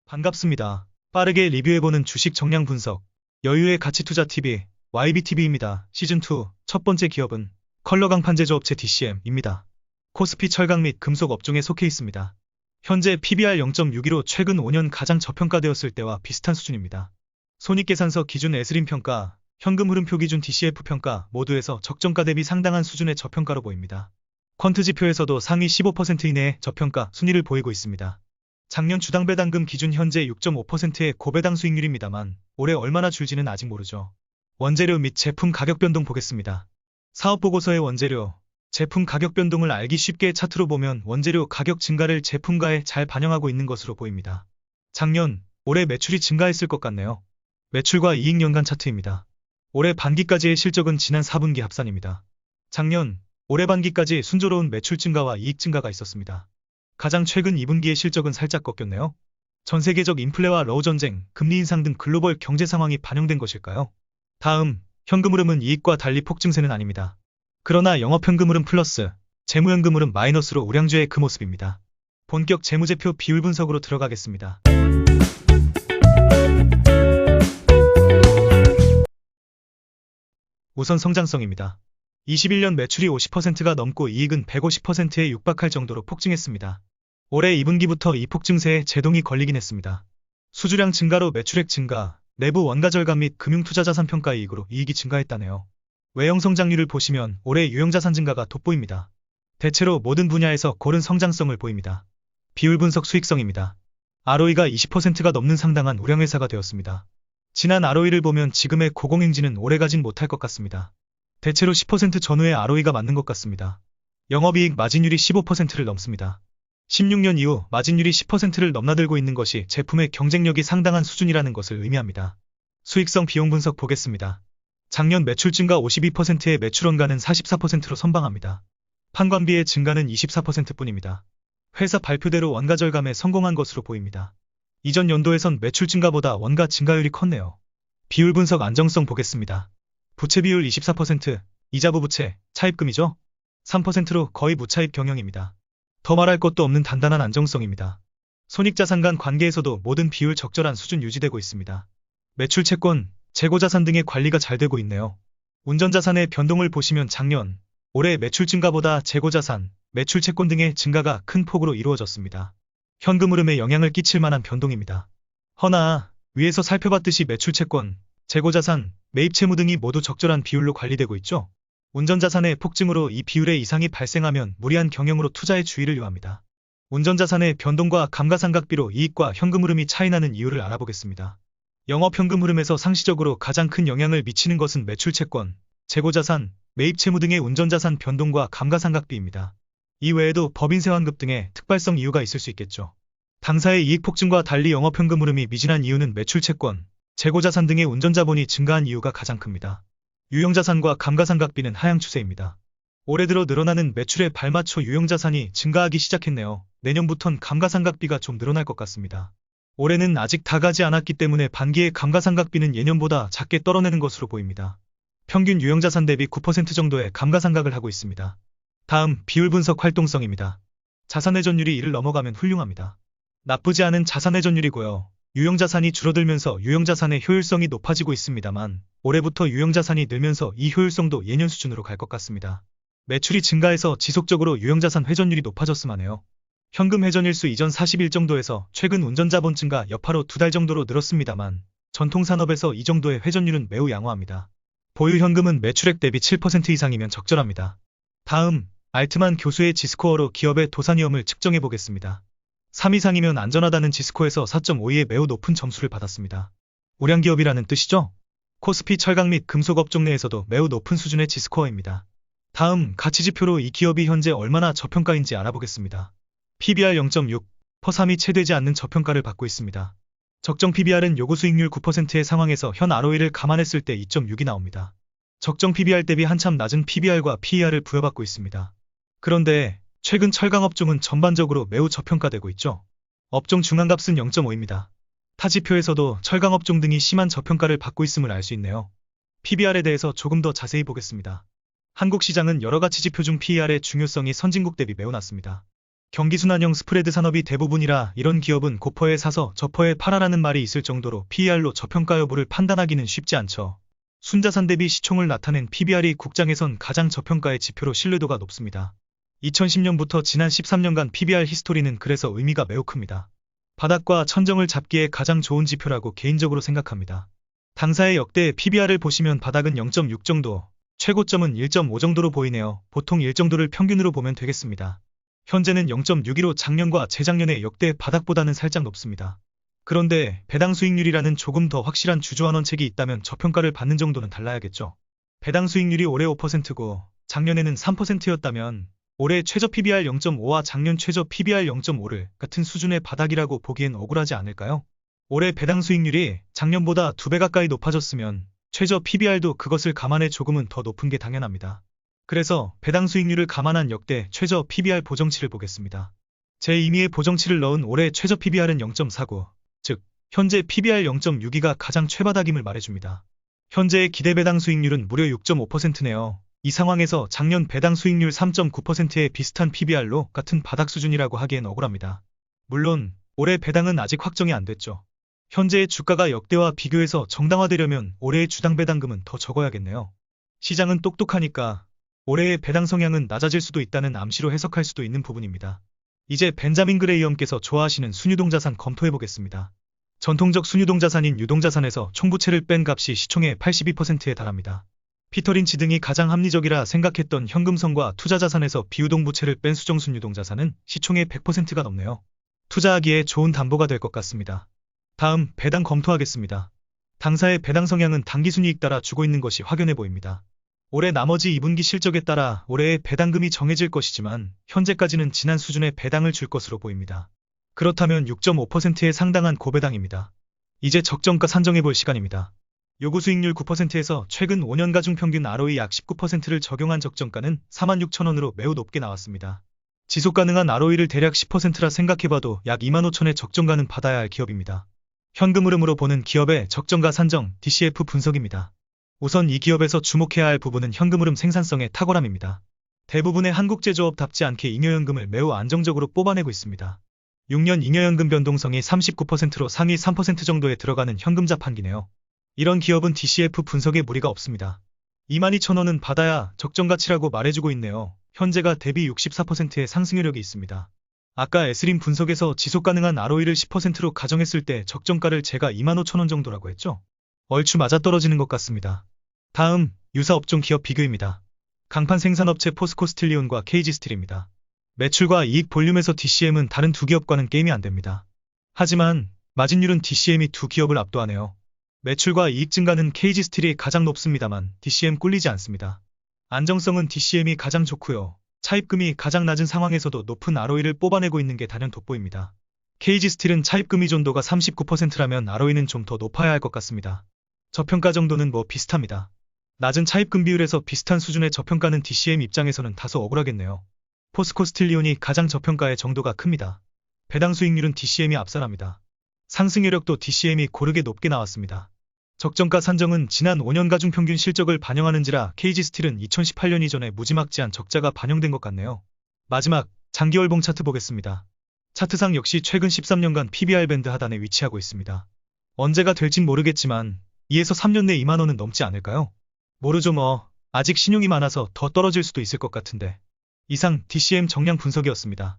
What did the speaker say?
반갑습니다. 빠르게 리뷰해보는 주식 정량 분석, 여유의 가치투자TV, YBTV입니다. 시즌2 첫 번째 기업은 컬러강판제조업체 DCM입니다. 코스피 철강 및 금속 업종에 속해 있습니다. 현재 PBR 0.62로 최근 5년 가장 저평가되었을 때와 비슷한 수준입니다. 손익계산서 기준 에스림 평가, 현금 흐름표 기준 DCF 평가 모두에서 적정가 대비 상당한 수준의 저평가로 보입니다. 퀀트 지표에서도 상위 15% 이내의 저평가 순위를 보이고 있습니다. 작년 주당 배당금 기준 현재 6.5%의 고배당 수익률입니다만 올해 얼마나 줄지는 아직 모르죠. 원재료 및 제품 가격 변동 보겠습니다. 사업보고서의 원재료, 제품 가격 변동을 알기 쉽게 차트로 보면 원재료 가격 증가를 제품가에 잘 반영하고 있는 것으로 보입니다. 작년, 올해 매출이 증가했을 것 같네요. 매출과 이익 연간 차트입니다. 올해 반기까지의 실적은 지난 4분기 합산입니다. 작년, 올해 반기까지 순조로운 매출 증가와 이익 증가가 있었습니다. 가장 최근 2분기의 실적은 살짝 꺾였네요. 전 세계적 인플레와 러우 전쟁, 금리 인상 등 글로벌 경제 상황이 반영된 것일까요? 다음, 현금 흐름은 이익과 달리 폭증세는 아닙니다. 그러나 영업현금 흐름 플러스, 재무현금 흐름 마이너스로 우량주의 그 모습입니다. 본격 재무제표 비율 분석으로 들어가겠습니다. 우선 성장성입니다. 21년 매출이 50%가 넘고 이익은 150%에 육박할 정도로 폭증했습니다. 올해 2분기부터 이 폭증세에 제동이 걸리긴 했습니다. 수주량 증가로 매출액 증가, 내부 원가 절감 및 금융투자자산 평가 이익으로 이익이 증가했다네요. 외형 성장률을 보시면 올해 유형자산 증가가 돋보입니다. 대체로 모든 분야에서 고른 성장성을 보입니다. 비율 분석 수익성입니다. ROE가 20%가 넘는 상당한 우량회사가 되었습니다. 지난 ROE를 보면 지금의 고공행진은 오래 가진 못할 것 같습니다. 대체로 10% 전후의 ROE가 맞는 것 같습니다. 영업이익 마진율이 15%를 넘습니다. 16년 이후 마진율이 10%를 넘나들고 있는 것이 제품의 경쟁력이 상당한 수준이라는 것을 의미합니다. 수익성 비용 분석 보겠습니다. 작년 매출 증가 52%의 매출 원가는 44%로 선방합니다. 판관비의 증가는 24%뿐입니다. 회사 발표대로 원가 절감에 성공한 것으로 보입니다. 이전 연도에선 매출 증가보다 원가 증가율이 컸네요. 비율 분석 안정성 보겠습니다. 부채 비율 24%, 이자부 부채, 차입금이죠? 3%로 거의 무차입 경영입니다. 더 말할 것도 없는 단단한 안정성입니다. 손익자산 간 관계에서도 모든 비율 적절한 수준 유지되고 있습니다. 매출 채권, 재고자산 등의 관리가 잘 되고 있네요. 운전자산의 변동을 보시면 작년, 올해 매출 증가보다 재고자산, 매출 채권 등의 증가가 큰 폭으로 이루어졌습니다. 현금 흐름에 영향을 끼칠 만한 변동입니다. 허나 위에서 살펴봤듯이 매출 채권, 재고자산, 매입채무 등이 모두 적절한 비율로 관리되고 있죠. 운전자산의 폭증으로 이 비율의 이상이 발생하면 무리한 경영으로 투자에 주의를 요합니다. 운전자산의 변동과 감가상각비로 이익과 현금 흐름이 차이나는 이유를 알아보겠습니다. 영업현금 흐름에서 상시적으로 가장 큰 영향을 미치는 것은 매출채권, 재고자산, 매입채무 등의 운전자산 변동과 감가상각비입니다. 이 외에도 법인세 환급 등의 특발성 이유가 있을 수 있겠죠. 당사의 이익 폭증과 달리 영업현금 흐름이 미진한 이유는 매출채권, 재고자산 등의 운전자본이 증가한 이유가 가장 큽니다. 유형자산과 감가상각비는 하향 추세입니다. 올해 들어 늘어나는 매출에 발맞춰 유형자산이 증가하기 시작했네요. 내년부턴 감가상각비가 좀 늘어날 것 같습니다. 올해는 아직 다 가지 않았기 때문에 반기의 감가상각비는 예년보다 작게 떨어내는 것으로 보입니다. 평균 유형자산 대비 9% 정도의 감가상각을 하고 있습니다. 다음, 비율 분석 활동성입니다. 자산회전율이 이를 넘어가면 훌륭합니다. 나쁘지 않은 자산회전율이고요. 유형자산이 줄어들면서 유형자산의 효율성이 높아지고 있습니다만 올해부터 유형자산이 늘면서 이 효율성도 예년 수준으로 갈 것 같습니다. 매출이 증가해서 지속적으로 유형자산 회전율이 높아졌으면 해요. 현금 회전일수 이전 41 정도에서 최근 운전자본 증가 여파로 2달 정도로 늘었습니다만 전통산업에서 이 정도의 회전율은 매우 양호합니다. 보유 현금은 매출액 대비 7% 이상이면 적절합니다. 다음, 알트만 교수의 지스코어로 기업의 도산위험을 측정해 보겠습니다. 3 이상이면 안전하다는 지스코에서 4.52의 매우 높은 점수를 받았습니다. 우량기업이라는 뜻이죠? 코스피 철강 및 금속 업종 내에서도 매우 높은 수준의 지스코어입니다. 다음, 가치지표로 이 기업이 현재 얼마나 저평가인지 알아보겠습니다. PBR 0.6, 퍼3이 채되지 않는 저평가를 받고 있습니다. 적정 PBR은 요구 수익률 9%의 상황에서 현 ROE를 감안했을 때 2.6이 나옵니다. 적정 PBR 대비 한참 낮은 PBR과 PER을 부여받고 있습니다. 그런데 최근 철강 업종은 전반적으로 매우 저평가되고 있죠. 업종 중앙값은 0.5입니다. 타 지표에서도 철강 업종 등이 심한 저평가를 받고 있음을 알 수 있네요. PBR에 대해서 조금 더 자세히 보겠습니다. 한국 시장은 여러 가치 지표 중 PER의 중요성이 선진국 대비 매우 낮습니다. 경기순환형 스프레드 산업이 대부분이라 이런 기업은 고퍼에 사서 저퍼에 팔아라는 말이 있을 정도로 PER로 저평가 여부를 판단하기는 쉽지 않죠. 순자산 대비 시총을 나타낸 PBR이 국장에선 가장 저평가의 지표로 신뢰도가 높습니다. 2010년부터 지난 13년간 PBR 히스토리는 그래서 의미가 매우 큽니다. 바닥과 천정을 잡기에 가장 좋은 지표라고 개인적으로 생각합니다. 당사의 역대 PBR을 보시면 바닥은 0.6 정도, 최고점은 1.5 정도로 보이네요. 보통 1 정도를 평균으로 보면 되겠습니다. 현재는 0.62로 작년과 재작년의 역대 바닥보다는 살짝 높습니다. 그런데 배당 수익률이라는 조금 더 확실한 주주환원책이 있다면 저평가를 받는 정도는 달라야겠죠. 배당 수익률이 올해 5%고 작년에는 3%였다면 올해 최저 PBR 0.5와 작년 최저 PBR 0.5를 같은 수준의 바닥이라고 보기엔 억울하지 않을까요? 올해 배당 수익률이 작년보다 2배 가까이 높아졌으면 최저 PBR도 그것을 감안해 조금은 더 높은 게 당연합니다. 그래서 배당 수익률을 감안한 역대 최저 PBR 보정치를 보겠습니다. 제2미의 보정치를 넣은 올해 최저 PBR은 0.49, 즉 현재 PBR 0.62가 가장 최바닥임을 말해줍니다. 현재의 기대 배당 수익률은 무려 6.5%네요. 이 상황에서 작년 배당 수익률 3.9%의 비슷한 PBR로 같은 바닥 수준이라고 하기엔 억울합니다. 물론 올해 배당은 아직 확정이 안 됐죠. 현재의 주가가 역대와 비교해서 정당화되려면 올해의 주당 배당금은 더 적어야겠네요. 시장은 똑똑하니까 올해의 배당 성향은 낮아질 수도 있다는 암시로 해석할 수도 있는 부분입니다. 이제 벤자민 그레이엄께서 좋아하시는 순유동자산 검토해보겠습니다. 전통적 순유동자산인 유동자산에서 총부채를 뺀 값이 시총의 82%에 달합니다. 피터 린치 등이 가장 합리적이라 생각했던 현금성과 투자자산에서 비유동부채를 뺀 수정순유동자산은 시총의 100%가 넘네요. 투자하기에 좋은 담보가 될 것 같습니다. 다음 배당 검토하겠습니다. 당사의 배당 성향은 당기순이익 따라 주고 있는 것이 확연해 보입니다. 올해 나머지 2분기 실적에 따라 올해의 배당금이 정해질 것이지만 현재까지는 지난 수준의 배당을 줄 것으로 보입니다. 그렇다면 6.5%에 상당한 고배당입니다. 이제 적정가 산정해 볼 시간입니다. 요구 수익률 9%에서 최근 5년가 중평균 ROE 약 19%를 적용한 적정가는 46,000원으로 매우 높게 나왔습니다. 지속 가능한 ROE를 대략 10%라 생각해봐도 약 25,000의 적정가는 받아야 할 기업입니다. 현금 흐름으로 보는 기업의 적정가 산정 DCF 분석입니다. 우선 이 기업에서 주목해야 할 부분은 현금 흐름 생산성의 탁월함입니다. 대부분의 한국 제조업답지 않게 잉여연금을 매우 안정적으로 뽑아내고 있습니다. 6년 잉여연금 변동성이 39%로 상위 3% 정도에 들어가는 현금 자판기네요. 이런 기업은 DCF 분석에 무리가 없습니다. 22,000원은 받아야 적정가치라고 말해주고 있네요. 현재가 대비 64%의 상승효력이 있습니다. 아까 에스림 분석에서 지속가능한 ROE를 10%로 가정했을 때 적정가를 제가 25,000원 정도라고 했죠? 얼추 맞아떨어지는 것 같습니다. 다음 유사 업종 기업 비교입니다. 강판 생산업체 포스코스틸리온과 KG스틸입니다. 매출과 이익 볼륨에서 DCM은 다른 두 기업과는 게임이 안 됩니다. 하지만 마진율은 DCM이 두 기업을 압도하네요. 매출과 이익 증가는 KG스틸이 가장 높습니다만 DCM 꿀리지 않습니다. 안정성은 DCM이 가장 좋고요. 차입금이 가장 낮은 상황에서도 높은 ROE를 뽑아내고 있는 게 단연 돋보입니다. KG스틸은 차입금 의존도가 39%라면 ROE는 좀 더 높아야 할 것 같습니다. 저평가 정도는 뭐 비슷합니다. 낮은 차입금 비율에서 비슷한 수준의 저평가는 DCM 입장에서는 다소 억울하겠네요. 포스코스틸리온이 가장 저평가의 정도가 큽니다. 배당 수익률은 DCM이 압살합니다. 상승효력도 DCM이 고르게 높게 나왔습니다. 적정가 산정은 지난 5년가 중평균 실적을 반영하는지라 KG스틸은 2018년 이전에 무지막지한 적자가 반영된 것 같네요. 마지막 장기월봉 차트 보겠습니다. 차트상 역시 최근 13년간 PBR 밴드 하단에 위치하고 있습니다. 언제가 될진 모르겠지만 2에서 3년 내 2만원은 넘지 않을까요? 모르죠 뭐. 아직 신용이 많아서 더 떨어질 수도 있을 것 같은데. 이상 DCM 정량 분석이었습니다.